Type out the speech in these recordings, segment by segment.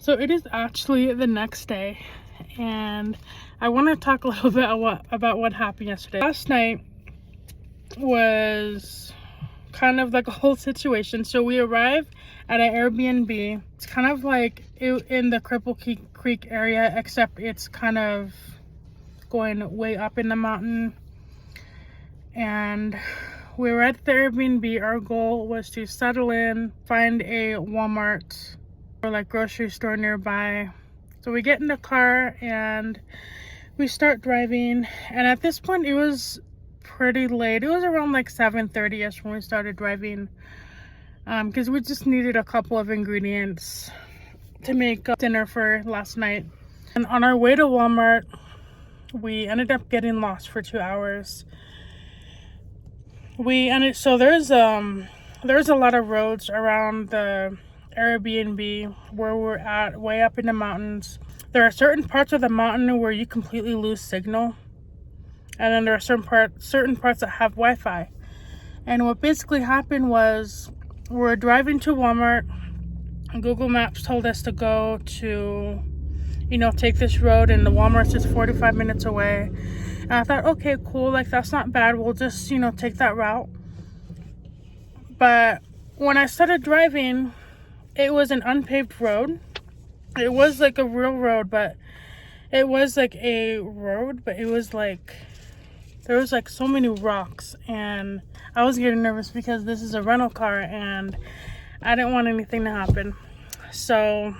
So it is actually the next day, and I want to talk a little bit about what happened yesterday. Last night was kind of like a whole situation. So we arrived at an Airbnb. It's kind of like in the Cripple Creek area, except it's kind of going way up in the mountain. And we were at the Airbnb. Our goal was to settle in, find a Walmart or like grocery store nearby. So we get in the car and we start driving, and at this point it was pretty late. It was around like 7:30ish when we started driving, because we just needed a couple of ingredients to make dinner for last night. And on our way to Walmart, we ended up getting lost for 2 hours. So there's a lot of roads around the Airbnb where we're at, way up in the mountains. There are certain parts of the mountain where you completely lose signal, and then there are certain parts that have Wi-Fi. And what basically happened was we're driving to Walmart. Google Maps told us to go to, take this road, and the Walmart's just 45 minutes away. And I thought, okay, cool, like that's not bad. We'll just, take that route. But when I started driving, it was an unpaved road. It was like a real road, but it was like a road, but it was like, there was like so many rocks, and I was getting nervous because this is a rental car and I didn't want anything to happen. So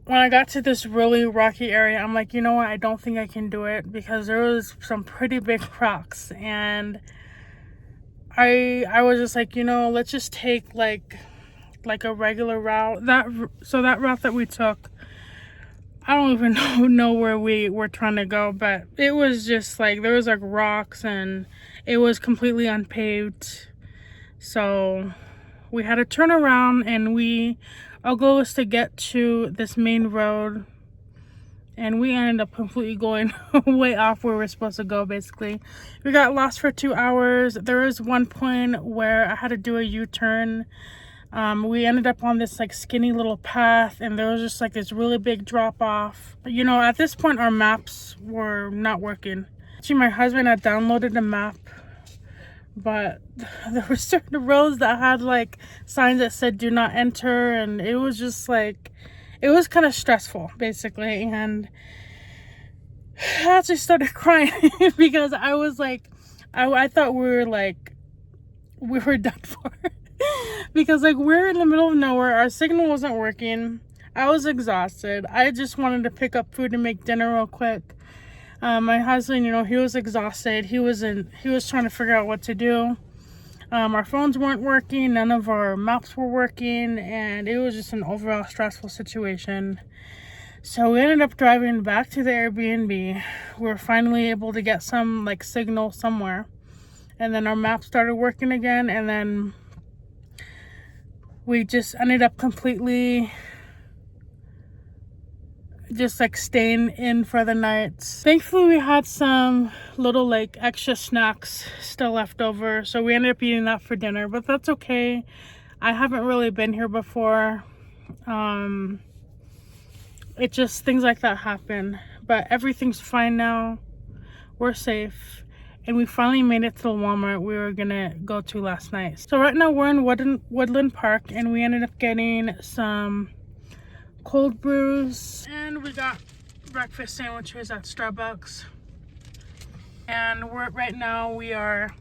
when I got to this really rocky area, I'm like, you know what, I don't think I can do it, because there was some pretty big rocks, and I was just like, let's just take like a regular route. That route that we took, I don't even know where we were trying to go, but it was just like, there was like rocks and it was completely unpaved. So we had to turn around, and our goal was to get to this main road, and we ended up completely going way off where we're supposed to go. Basically, we got lost for 2 hours. There was one point where I had to do a U-turn. We ended up on this like skinny little path, and there was just like this really big drop off. At this point our maps were not working. Actually, my husband had downloaded a map, but there were certain roads that had like signs that said do not enter, and it was just like, it was kind of stressful basically. And I actually started crying because I was like, I thought we were done for. Because like, we're in the middle of nowhere, our signal wasn't working, I was exhausted, I just wanted to pick up food and make dinner real quick. My husband, he was exhausted, he was trying to figure out what to do. Our phones weren't working, none of our maps were working, and it was just an overall stressful situation. So we ended up driving back to the Airbnb. We were finally able to get some like signal somewhere, and then our maps started working again, and then we just ended up completely just like staying in for the night. Thankfully we had some little like extra snacks still left over, so we ended up eating that for dinner, but that's okay. I haven't really been here before. It just, things like that happen, but everything's fine now. We're safe, and we finally made it to the Walmart we were gonna go to last night. So right now we're in Woodland Park, and we ended up getting some cold brews, and we got breakfast sandwiches at Starbucks. And right now we are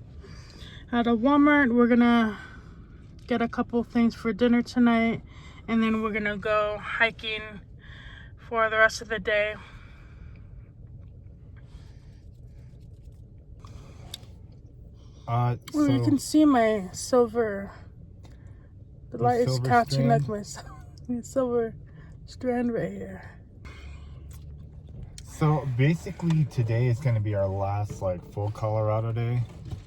at a Walmart. We're gonna get a couple things for dinner tonight, and then we're gonna go hiking for the rest of the day. So you can see my silver. The light is catching like my silver strand right here. So basically today is going to be our last like full Colorado day.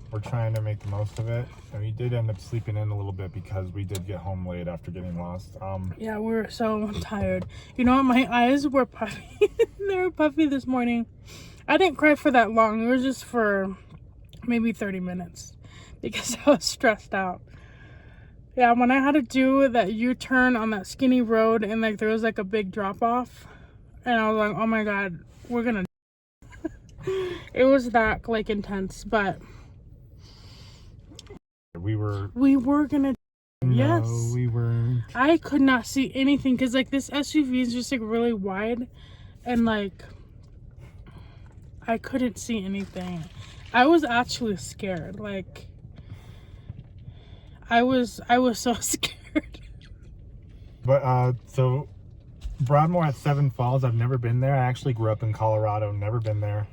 We're trying to make the most of it, and we did end up sleeping in a little bit because we did get home late after getting lost. Yeah, we were so tired. You know what, my eyes were puffy. They were puffy this morning. I didn't cry for that long. It was just for maybe 30 minutes because I was stressed out. Yeah, when I had to do that U-turn on that skinny road and like there was like a big drop off, and I was like, oh my god, we're gonna. It was that like intense, but we were gonna. no, Yes, we weren't. I could not see anything because like this SUV is just like really wide, and like I couldn't see anything. I was actually scared. Like I was so scared. But so Broadmoor at Seven Falls, I've never been there. I actually grew up in Colorado, never been there,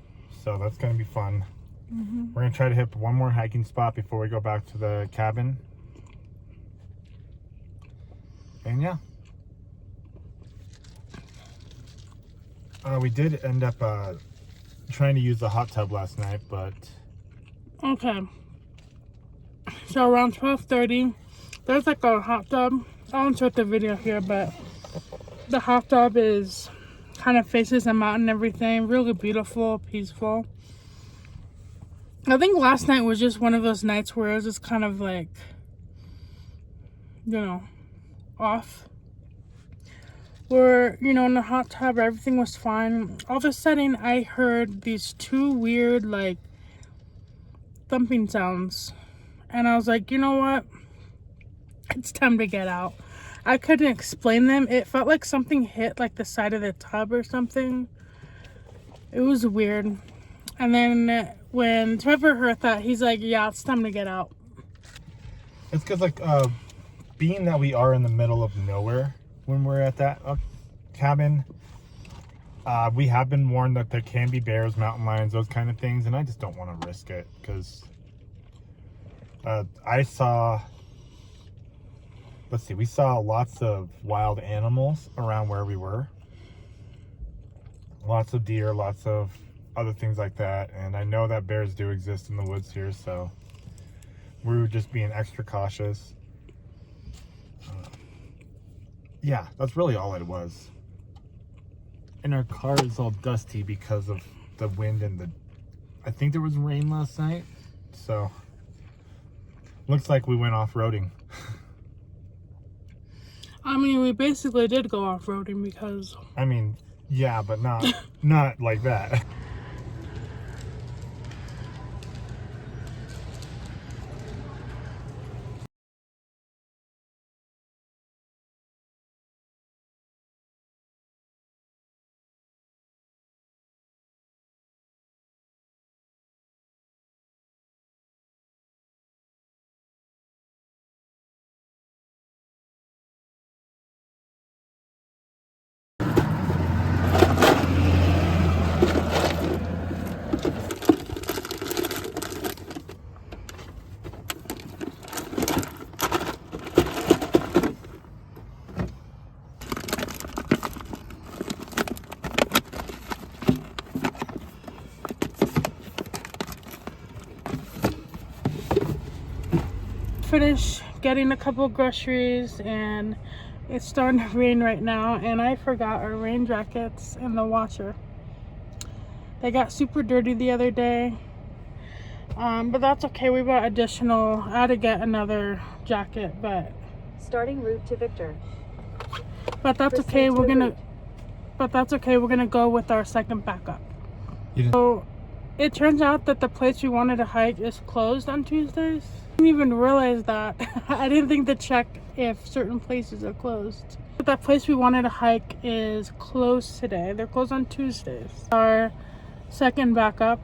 so that's gonna be fun. We're gonna try to hit one more hiking spot before we go back to the cabin. And yeah, we did end up trying to use the hot tub last night, but Okay. So around 12:30, there's like a hot tub. I'll insert the video here, but the hot tub is kind of faces a mountain and everything. Really beautiful, peaceful. I think last night was just one of those nights where it was just kind of like, you know, off. Where, you know, in the hot tub, everything was fine. All of a sudden, I heard these two weird, like, thumping sounds. And I was like, you know what? It's time to get out. I couldn't explain them. It felt like something hit, like, the side of the tub or something. It was weird. And then when Trevor heard that, he's like, yeah, it's time to get out. it's because like being that we are in the middle of nowhere when we're at that cabin, we have been warned that there can be bears, mountain lions, those kind of things, and I just don't want to risk it because we saw lots of wild animals around where we were. Lots of deer, lots of other things like that, and I know that bears do exist in the woods here, so we were just being extra cautious. Yeah, that's really all it was. And our car is all dusty because of the wind and I think there was rain last night, so looks like we went off-roading. I mean, we basically did go off-roading because... I mean, yeah, but not like that. Finished getting a couple groceries and it's starting to rain right now, and I forgot our rain jackets in the washer. They got super dirty the other day, but that's okay. We bought additional. I had to get another jacket, but Starting route to Victor. but that's okay. We're gonna go with our second backup. So it turns out that the place we wanted to hike is closed on Tuesdays. I didn't even realize that. I didn't think to check if certain places are closed. But that place we wanted to hike is closed today. They're closed on Tuesdays. Our second backup.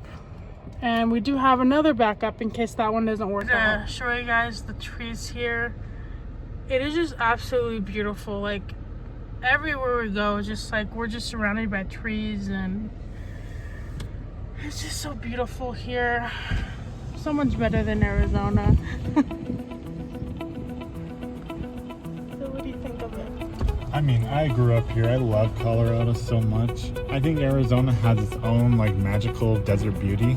And we do have another backup in case that one doesn't work out. Show you guys the trees here. It is just absolutely beautiful. Like everywhere we go, just like we're just surrounded by trees, and it's just so beautiful here. So much better than Arizona. So what do you think of it? I mean, I grew up here. I love Colorado so much. I think Arizona has its own like magical desert beauty.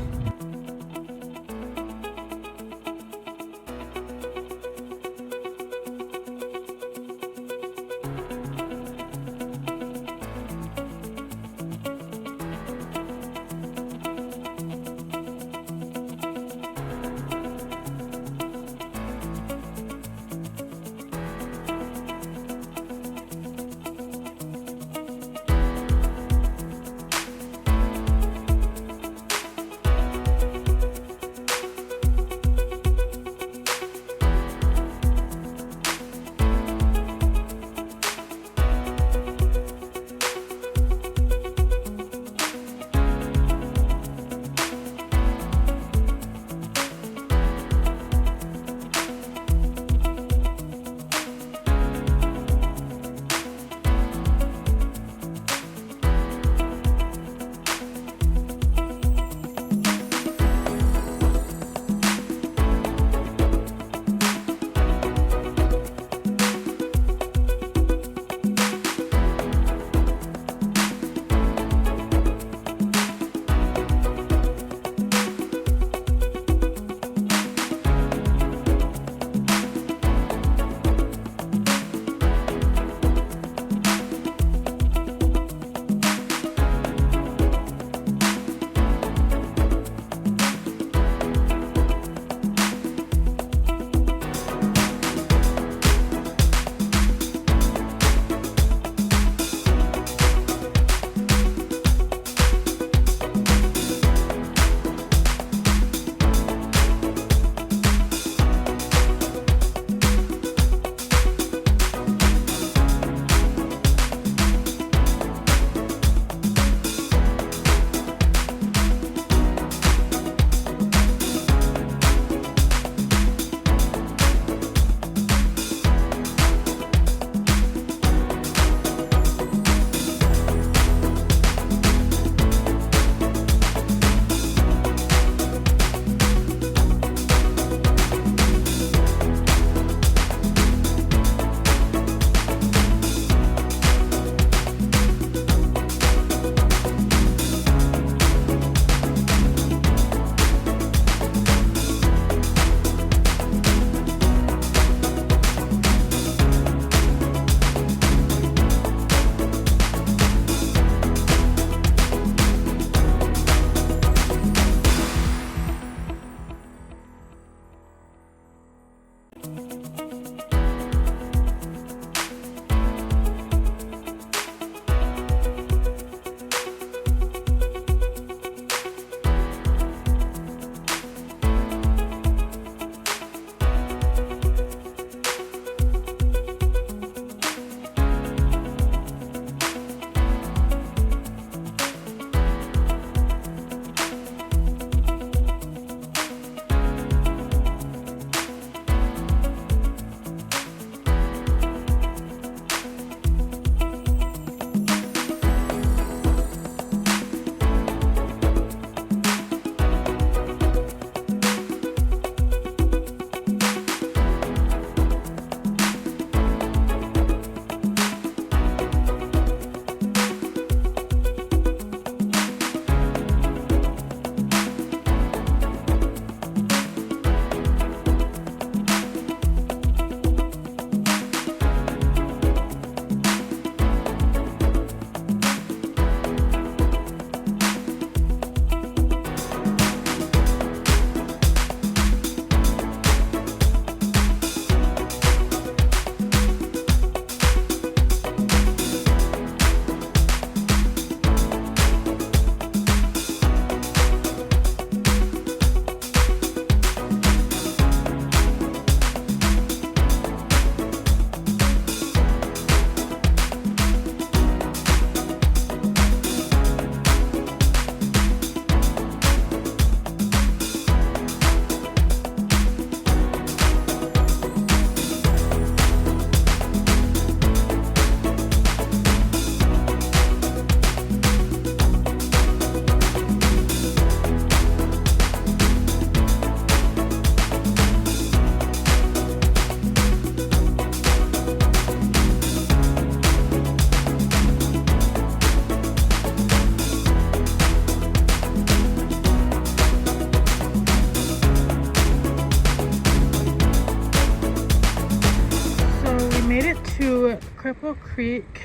to Cripple Creek,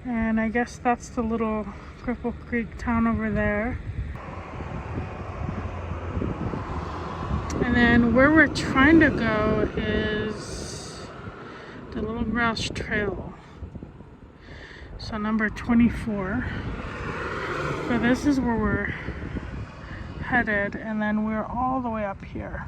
and I guess that's the little Cripple Creek town over there. And then where we're trying to go is the Little Grouse Trail. So number 24. So this is where we're headed, and then we're all the way up here.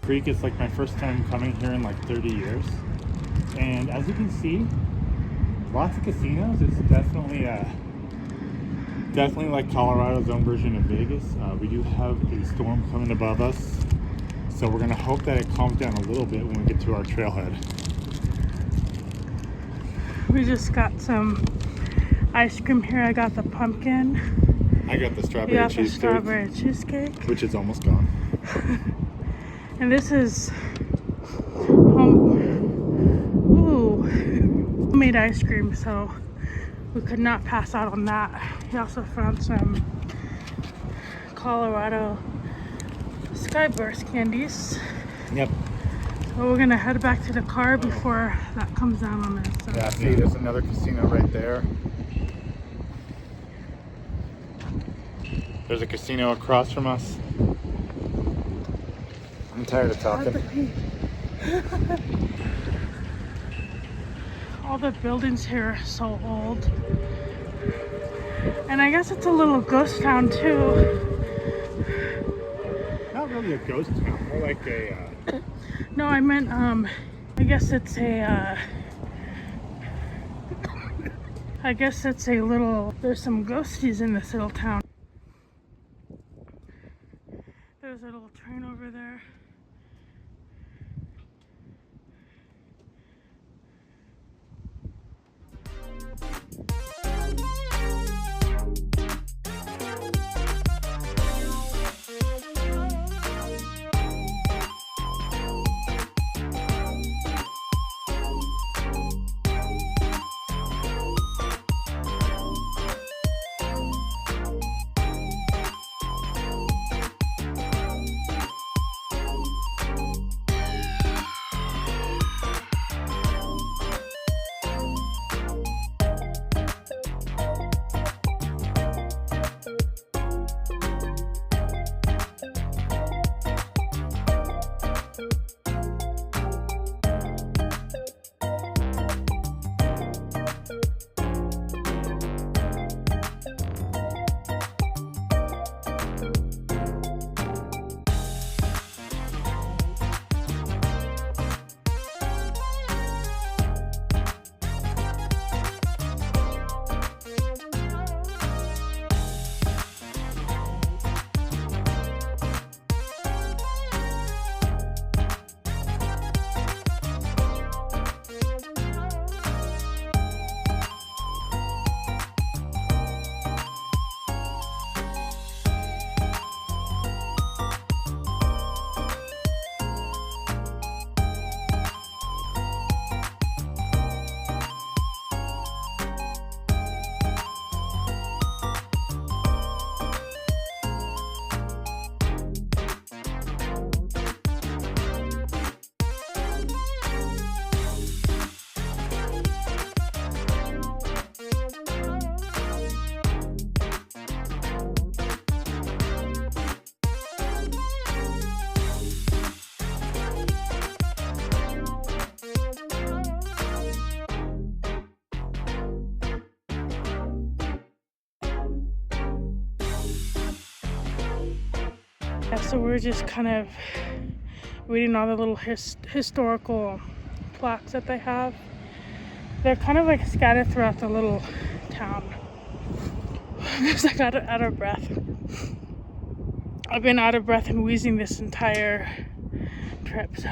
Creek is like my first time coming here in like 30 years. And as you can see, lots of casinos. It's definitely like Colorado's own version of Vegas. We do have a storm coming above us, so we're gonna hope that it calms down a little bit when we get to our trailhead. We just got some ice cream here. I got the pumpkin. I got the strawberry cheesecake. Strawberry cheesecake, which is almost gone. and this is Homemade ice cream, so we could not pass out on that. He also found some Colorado Skyburst candies. Yep. So we're gonna head back to the car before that comes down on us. So. Yeah, see, there's another casino right there. There's a casino across from us. I'm tired of talking. All the buildings here are so old. And I guess it's a little ghost town too. Not really a ghost town, more like a... No, I meant, I guess it's a, little, there's some ghosties in this little town. There's a little train over there. Yeah, so we're just kind of reading all the little historical plaques that they have. They're kind of like scattered throughout the little town. I'm just like out of breath. I've been out of breath and wheezing this entire trip, so.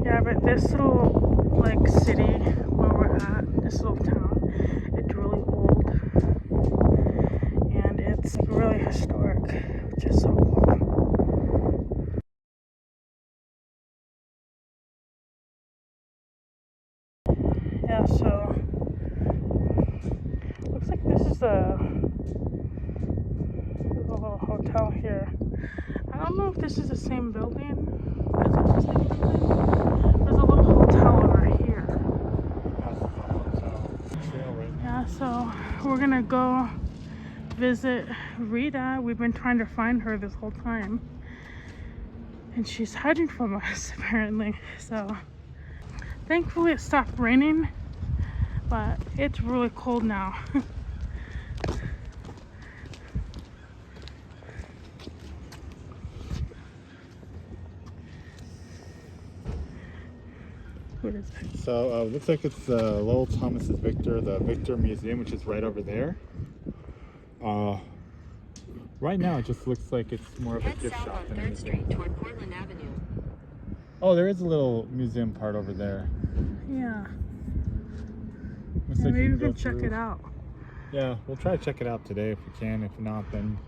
Yeah, but this little like city where we're at, this little town, it's really old. And it's like really historic, which is so cool. Yeah, so looks like this is a little hotel here. I don't know if this is the same building. Is it the same building? There's a little hotel over here. Yeah, so we're gonna go visit Rita. We've been trying to find her this whole time, and she's hiding from us apparently. So thankfully it stopped raining, but it's really cold now. What is it? So looks like it's Lowell Thomas's Victor, the Victor Museum, which is right over there. Right now it just looks like it's more of a gift shop than anything. Toward Portland Avenue. Oh, there is a little museum part over there. Yeah. Looks Yeah, like maybe you we can can go check through. it out. Yeah, we'll try to check it out today if we can. If not, then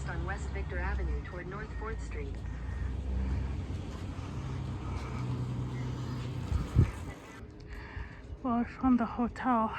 west on West Victor Avenue toward North 4th Street. Well, I found the hotel.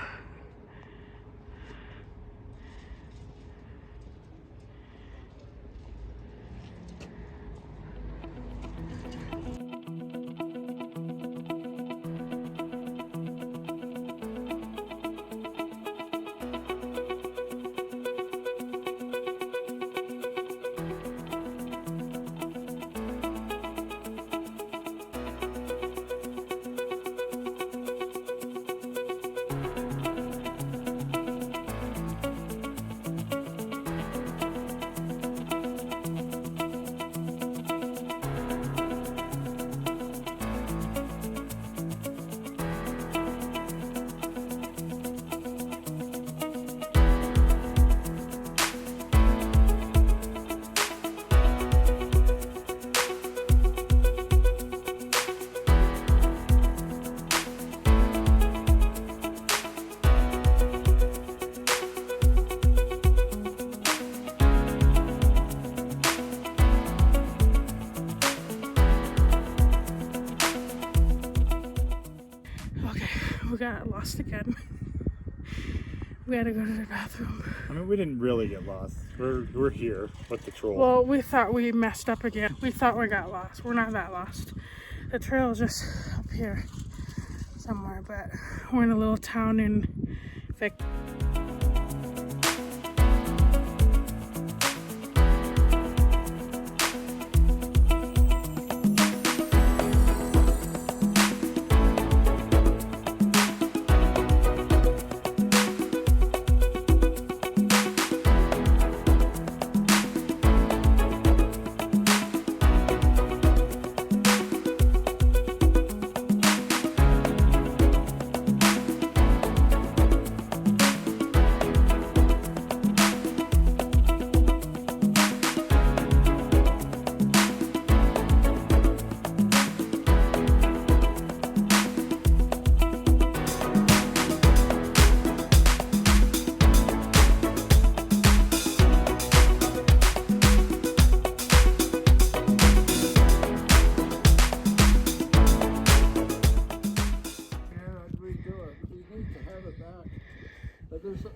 We got lost again. We had to go to the bathroom. I mean, we didn't really get lost. We're here with the troll. Well, we thought we messed up again. We thought we got lost. We're not that lost. The trail is just up here somewhere, but we're in a little town in Victor.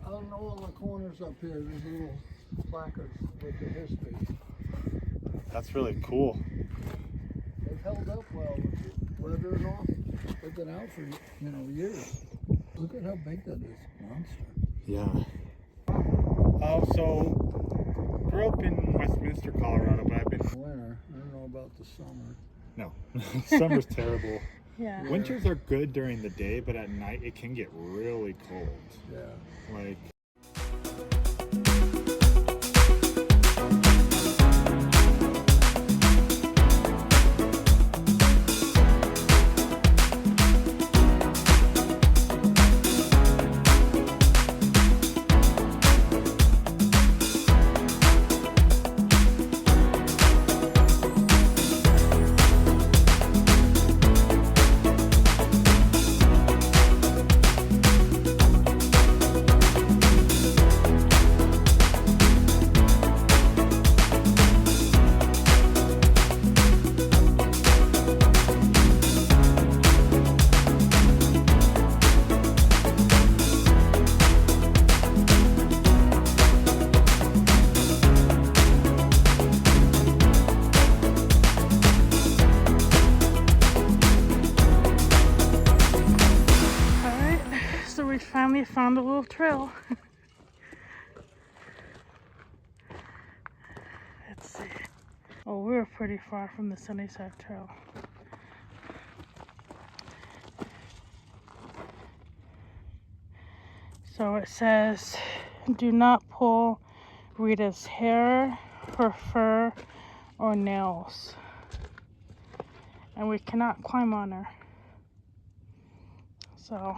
On all the corners up here, there's little placards with the history. That's really cool. They've held up well with the weather and all. They've been out for, years. Look at how big that is, monster. Yeah. So grew up in Westminster, Colorado, but I've been Winter. I don't know about the summer. no. Summer's terrible. Yeah. Winters are good during the day, but at night it can get really cold. Yeah. Like We finally found a little trail. Let's see. Oh, we were pretty far from the Sunnyside Trail. So it says, do not pull Rita's hair, her fur, or nails. And we cannot climb on her. So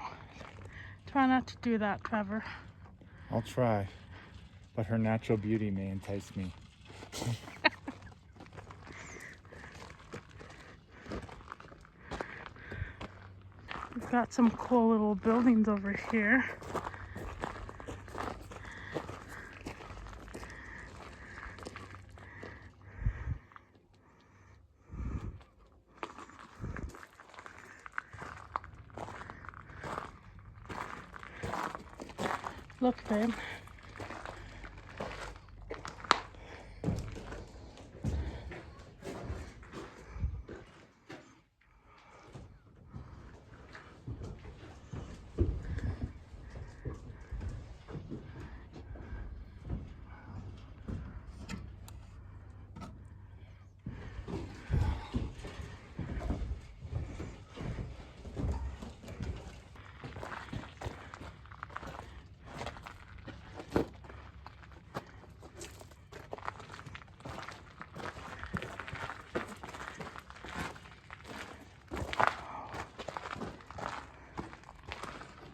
try not to do that, Trevor. I'll try, but her natural beauty may entice me. We've got some cool little buildings over here. Look, babe.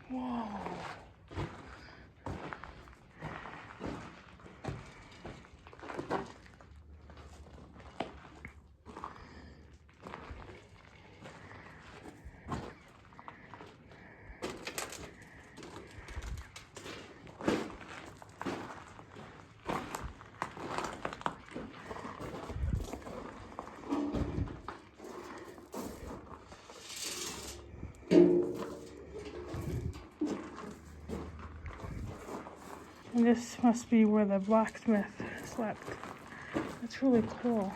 Whoa. And this must be where the blacksmith slept. That's really cool.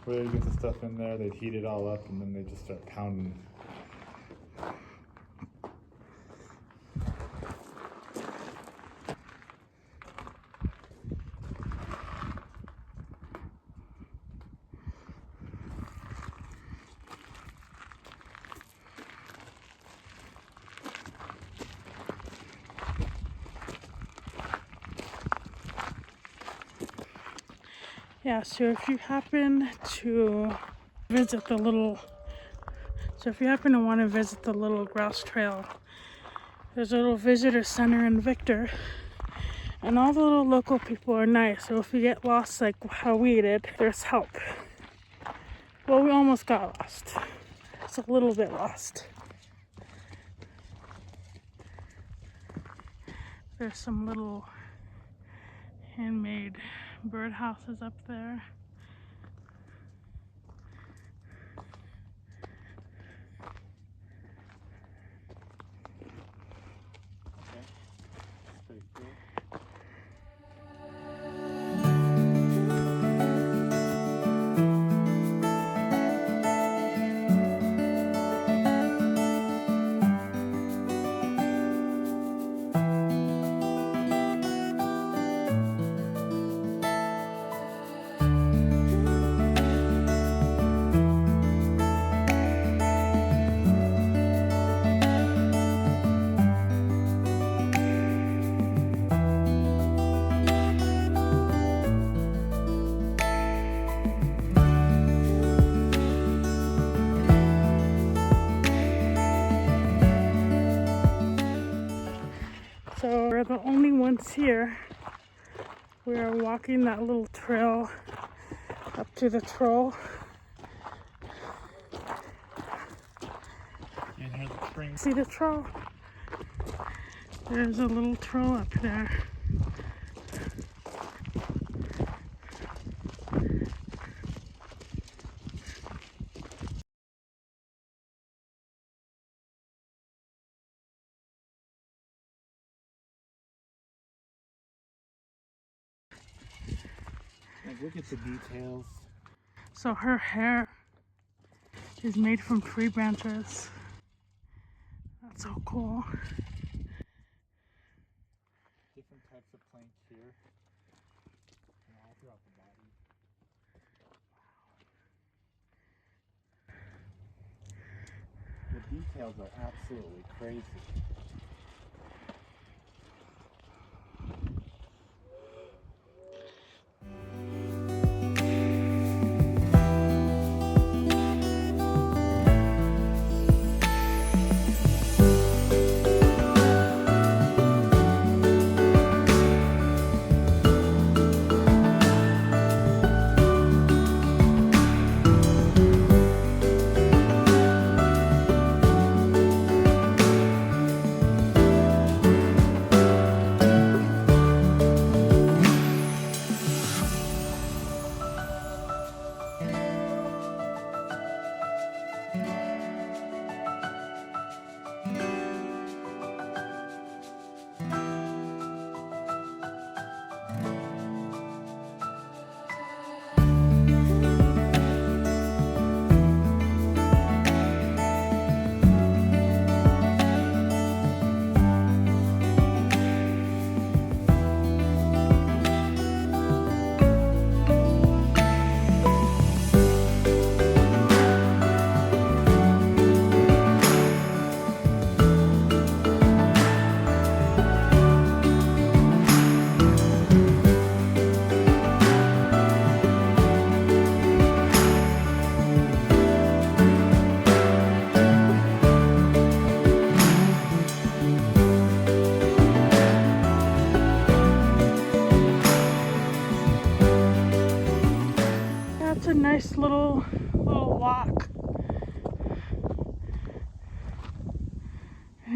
Where they get the stuff in there, they'd heat it all up, and then they just start pounding. Yeah, so if you happen to visit the little, if you happen to want to visit the little grouse trail, there's a little visitor center in Victor, and all the little local people are nice. So if you get lost like how we did, there's help. Well, we almost got lost. It's a little bit lost. There's some little handmade birdhouses up there. Pretty cool. So we're the only ones here. We are walking that little trail up to the troll. And here's the spring. See the troll? There's a little troll up there. Like, look at the details. So her hair is made from tree branches. That's so cool. Different types of plank here. And all throughout the body. The details are absolutely crazy.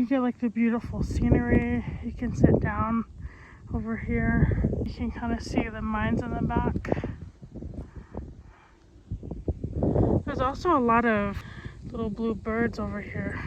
get like the beautiful scenery. You can sit down over here. You can kind of see the mines in the back. There's also a lot of little blue birds over here.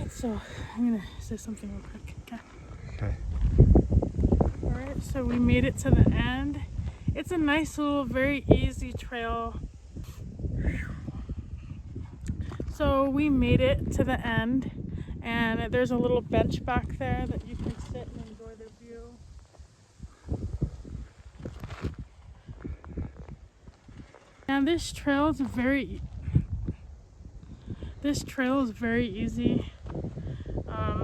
So I'm gonna say something real quick. Okay. Alright, so we made it to the end. It's a nice little, very easy trail. So we made it to the end, and there's a little bench back there that you can sit and enjoy the view. And this trail is very easy.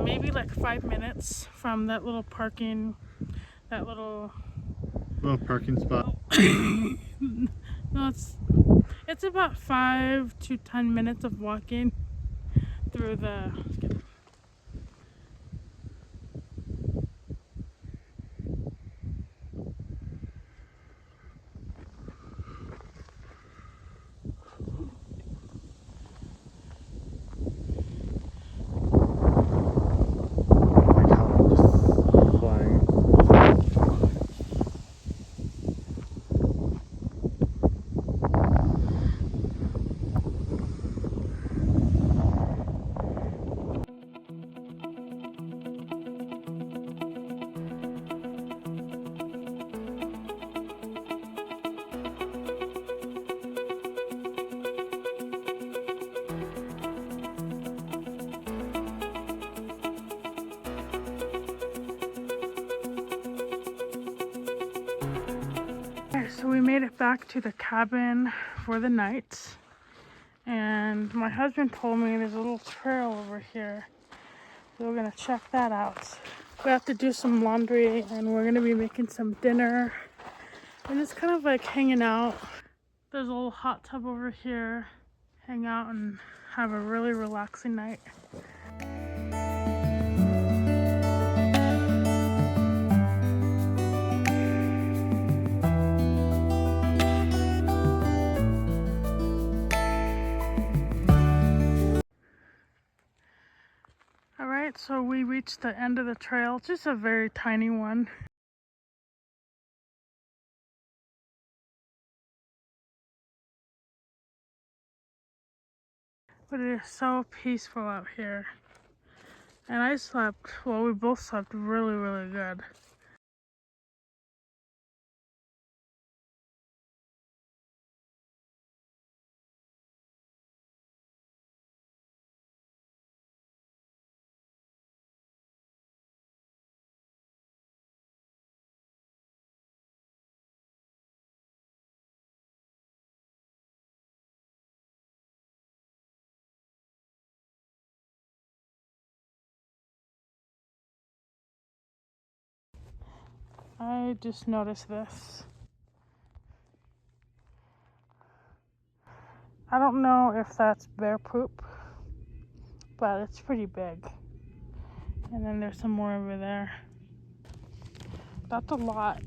Maybe like 5 minutes from that little parking spot. No, it's about 5 to 10 minutes of walking through the So we made it back to the cabin for the night, and my husband told me there's a little trail over here, so we're gonna check that out. We have to do some laundry, and we're gonna be making some dinner and just kind of like hanging out. There's a little hot tub over here. Hang out and have a really relaxing night. Alright, so we reached the end of the trail, just a very tiny one. But it is so peaceful out here. And I slept, well, we both slept really, really good. I just noticed this. I don't know if that's bear poop, but it's pretty big. And then there's some more over there. That's a lot.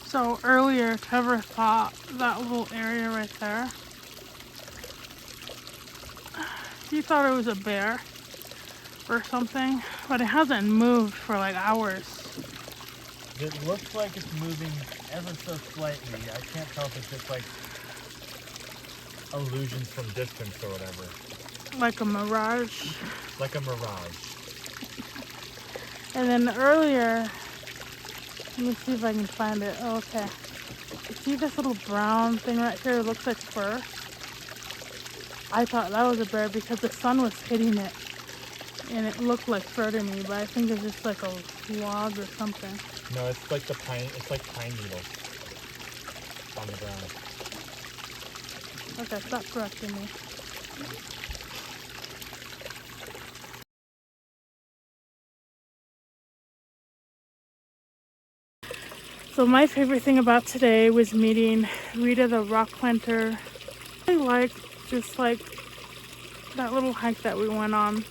So earlier, Trevor thought that little area right there, he thought it was a bear or something, but it hasn't moved for like hours. It looks like it's moving ever so slightly. I can't tell if it's just like illusions from distance or whatever. Like a mirage. Like a mirage. And then earlier, let me see if I can find it. Oh, okay. You see this little brown thing right here? It looks like fur. I thought that was a bear because the sun was hitting it. And it looked like fur to me, but I think it's just like a log or something. No, it's like it's like pine needles on the ground. Okay, stop correcting me. So my favorite thing about today was meeting Rita the rock planter. I liked just like that little hike that we went on.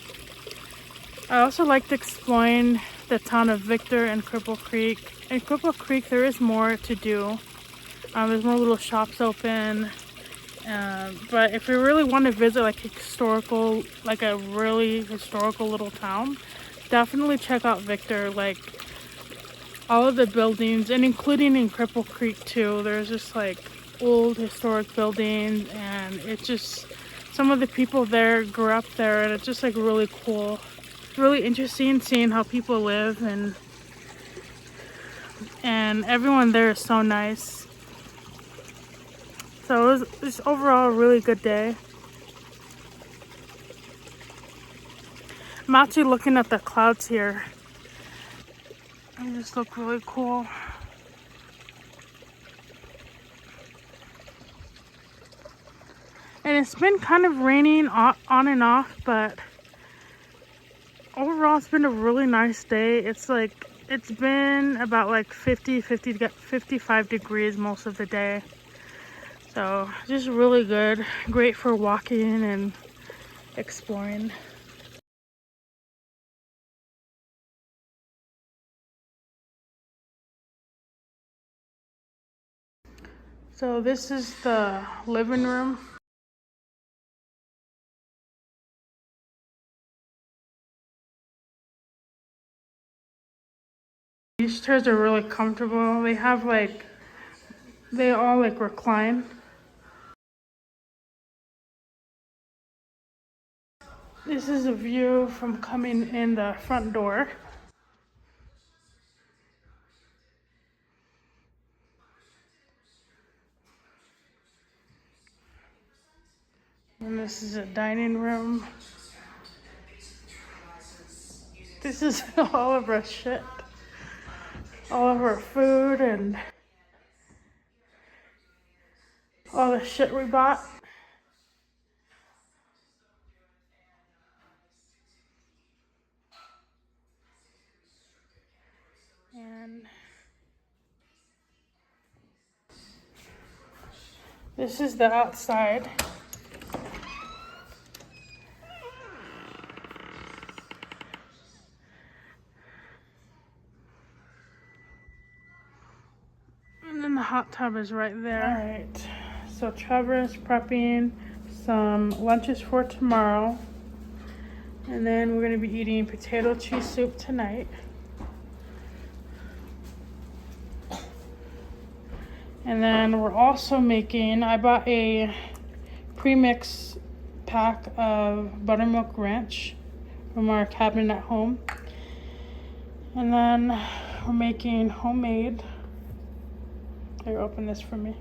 I also liked exploring the town of Victor and Cripple Creek. In Cripple Creek there is more to do. There's more little shops open. But if you really want to visit like a really historical little town, definitely check out Victor. Like all of the buildings, and including in Cripple Creek too, there's just like old historic buildings, and it's just some of the people there grew up there, and it's just like really cool. It's really interesting seeing how people live, and everyone there is so nice. So it was overall a really good day. I'm actually looking at the clouds here. They just look really cool. And it's been kind of raining on and off, but overall it's been a really nice day. It's been about like 55 degrees most of the day. So just really good. Great for walking and exploring. So this is the living room. These chairs are really comfortable. They all like recline. This is a view from coming in the front door. And this is a dining room. This is all of our shit. All of our food and all the shit we bought. And this is the outside. And then the hot tub is right there. All right, so Trevor's prepping some lunches for tomorrow. And then we're gonna be eating potato cheese soup tonight. And then we're also making, I bought a premix pack of buttermilk ranch from our cabin at home. And then we're making homemade, here, open this for me.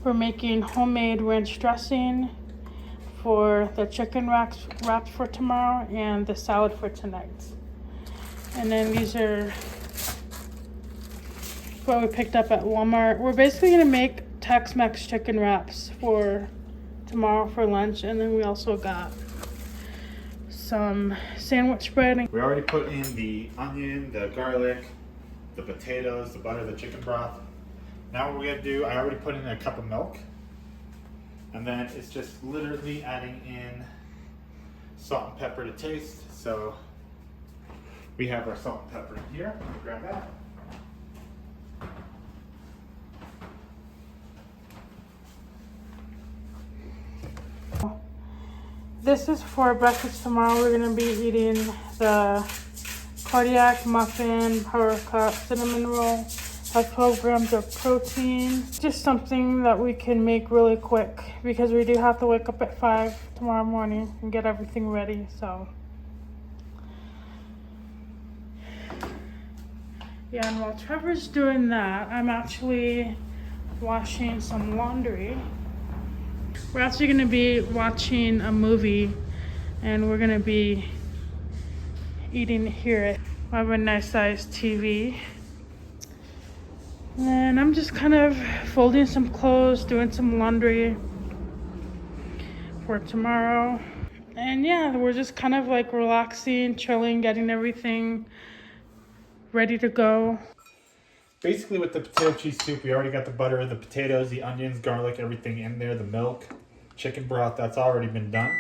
We're making homemade ranch dressing for the chicken wraps for tomorrow and the salad for tonight. And then these are what we picked up at Walmart. We're basically gonna make Tex-Mex chicken wraps for tomorrow for lunch, and then we also got some sandwich bread. We already put in the onion, the garlic, the potatoes, the butter, the chicken broth. Now what we're gonna do, I already put in a cup of milk, and then it's just literally adding in salt and pepper to taste. So we have our salt and pepper in here. Grab that. This is for breakfast tomorrow. We're gonna be eating the cardiac muffin, power cup, cinnamon roll. Has 12 grams of protein. Just something that we can make really quick because we do have to wake up at 5 tomorrow morning and get everything ready. So yeah, and while Trevor's doing that, I'm actually washing some laundry. We're actually gonna be watching a movie and we're gonna be eating here. I have a nice sized TV. And I'm just kind of folding some clothes, doing some laundry for tomorrow. And yeah, we're just kind of like relaxing, chilling, getting everything ready to go. Basically with the potato cheese soup, we already got the butter, the potatoes, the onions, garlic, everything in there, the milk, chicken broth, that's already been done.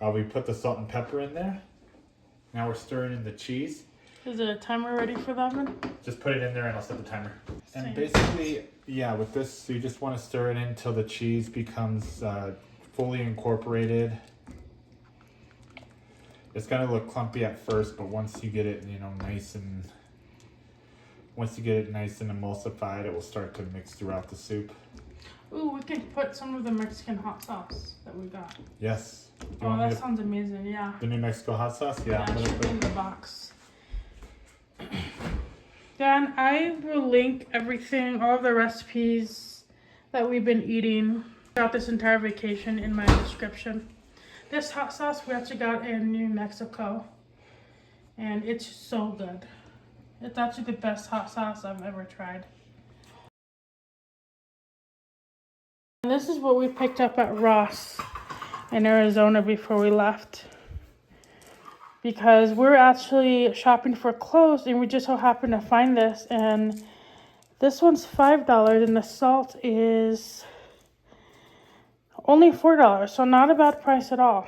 We put the salt and pepper in there. Now we're stirring in the cheese. Is it a timer ready for that one? Just put it in there and I'll set the timer. Same. And basically, yeah, with this, you just want to stir it in until the cheese becomes fully incorporated. It's gonna look clumpy at first, but once you get it, once you get it nice and emulsified, it will start to mix throughout the soup. Ooh, we can put some of the Mexican hot sauce that we got. Yes. Oh, that sounds amazing, yeah. The New Mexico hot sauce? Yeah. Yeah, it should be in the box. Then I will link everything, all of the recipes that we've been eating throughout this entire vacation in my description. This hot sauce we actually got in New Mexico, and it's so good. It's actually the best hot sauce I've ever tried. And this is what we picked up at Ross in Arizona before we left. Because we're actually shopping for clothes and we just so happened to find this. And this one's $5 and the salt is only $4. So not a bad price at all.